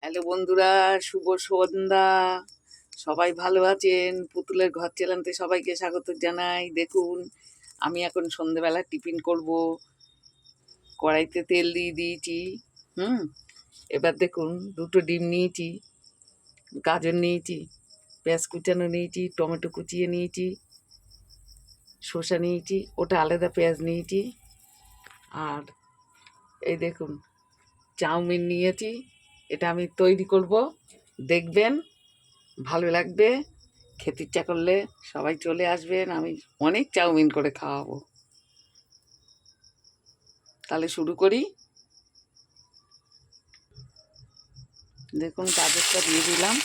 Hello বন্ধুরা, শুভ সন্ধ্যা। সবাই ভালো আছেন? পুতুলের ঘর চ্যানেলতে সবাইকে স্বাগত জানাই। দেখুন, আমি এখন সন্ধেবেলা টিফিন করব। কড়াইতে তেল দিয়ে দিয়েছি। হুম এবার দেখুন, দুটো ডিম নিয়েছি, গাজর নিয়েছি, পেঁয়াজ কুচানো নিয়েছি, টমেটো কুচিয়ে নিয়েছি, শসা নিয়েছি, ওটা আলাদা পেঁয়াজ নিয়েছি। আর এই দেখুন, চাউমিন নিয়েছি। এটা আমি তৈরি করব, দেখবেন, ভালো লাগবে। খেতে ইচ্ছা করলে সবাই চলে আসবেন, আমি অনেক চাউমিন করে খাওয়াবো। তাহলে শুরু করি। দেখুন, গাজরটা দিয়ে দিলাম।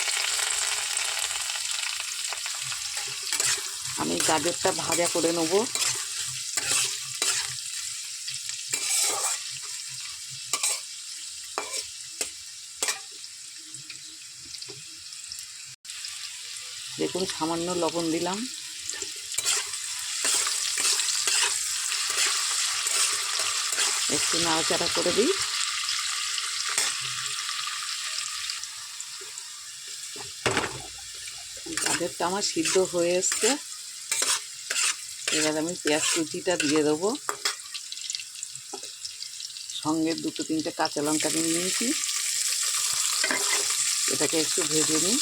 আমি গাজরটা ভাজা করে নেব। দেখুন, সামান্য লবণ দিলাম। একটু নাড়াচাড়া করে দিই। গাজরটা আমার সিদ্ধ হয়ে এসছে। এবার আমি পেঁয়াজ কুচিটা দিয়ে দেবো। সঙ্গে দুটো তিনটে কাঁচা লঙ্কা নিয়ে নিয়েছি। এটাকে একটু ভেজে নিই।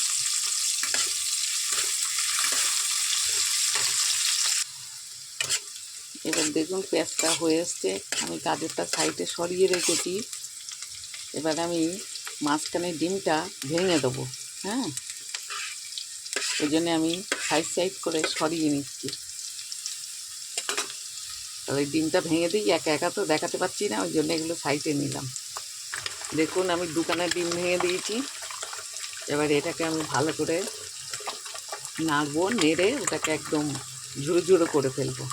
এবার দেখুন, পেঁয়াজটা হয়ে এসছে। আমি গাজরটা সাইডে সরিয়ে রেখেছি। এবার আমি মাঝখানে ডিমটা ভেঙে দেবো। হ্যাঁ, ওই জন্যে আমি সাইড সাইড করে সরিয়ে নিচ্ছি। তাহলে ডিমটা ভেঙে দিই, একা একা তো দেখাতে পাচ্ছি না, ওই জন্য এগুলো সাইডে নিলাম। দেখুন, আমি দুখানা ডিম ভেঙে দিয়েছি। এবার এটাকে আমি ভালো করে নাড়বো, নেড়ে ওটাকে একদম ঝুড়ো ঝুড়ো করে ফেলবো।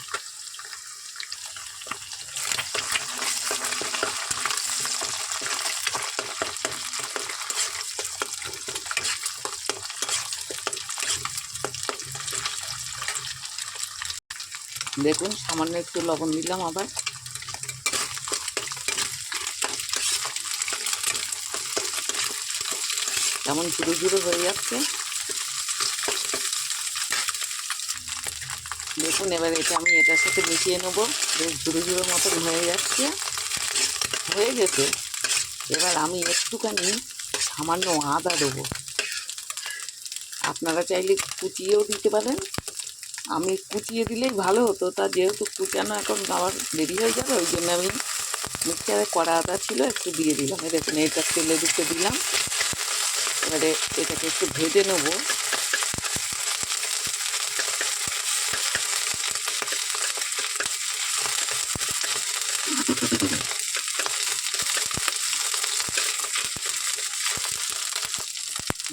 দেখুন, সামান্য একটু লবণ দিলাম আবার। কেমন ঝুড়ো ঝুড়ো হয়ে যাচ্ছে দেখুন। এবার এটা আমি এটার সাথে মিশিয়ে নেবো। বেশ ঝুড়ো ঝুড়ো মতন হয়ে যাচ্ছে, হয়ে গেছে। এবার আমি একটুখানি সামান্য আদা দেবো। আপনারা চাইলে কুচিয়েও দিতে পারেন। আমি কুচিয়ে দিলেই ভালো হতো, তা যেহেতু কুচানো এখন আবার দেরি হয়ে যাবে, ওই জন্য আমি মিক্সচারে কড়া আদা ছিল, একটু দিয়ে দিলাম। দেখুন, এটা তেলে দিতে দিলাম। এবারে এটাকে একটু ভেজে নেবো।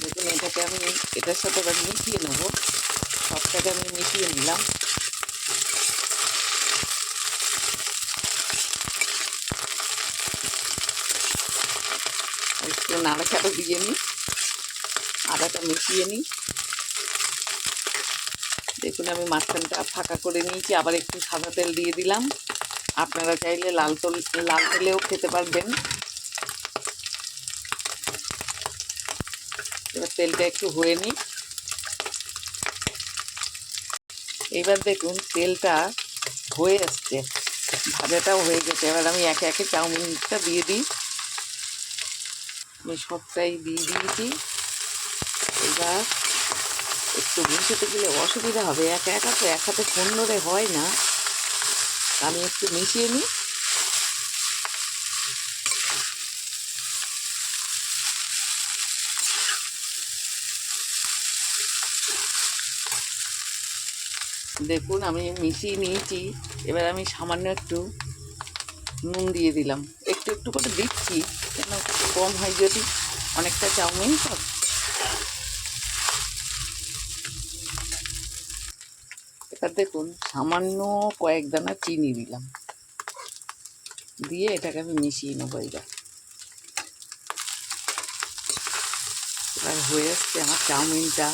দেখুন, এটাকে আমি এটার সাথে এবার মিশিয়ে নেবো। সবটাকে আমি মিশিয়ে নিলাম। একটু নাড়াচাড়া দিয়ে নিই, আদাটা মিশিয়ে নিই। দেখুন, আমি মাঝখানটা ফাঁকা করে নিয়েছি। আবার একটু সাদা তেল দিয়ে দিলাম। আপনারা চাইলে লাল তেলেও খেতে পারবেন। এবার তেলটা একটু হয়ে নিই। এবার দেখুন, তেলটা হয়ে আসছে, ভাজাটাও হয়ে গেছে। এবার আমি একে একে চাউমিনটা দিয়ে দিই। আমি সবটাই দিয়ে দিয়েছি। এবার একটু মিশাতে গেলে অসুবিধা হবে, একা একা তো এক হাতে ফোন ধরে হয় না। আমি একটু মিশিয়ে নিই। দেখুন, আমি মিশিয়ে নিয়েছি। এবার আমি সামান্য একটু নুন দিয়ে দিলাম। একটু একটু করে দিচ্ছি, কেন কম হয় যদি, অনেকটা চাউমিন তো। এবার দেখুন, সামান্য কয়েক দানা চিনি দিলাম, দিয়ে এটাকে আমি মিশিয়ে নেবো। এবার হয়ে আসছে আমার চাউমিনটা।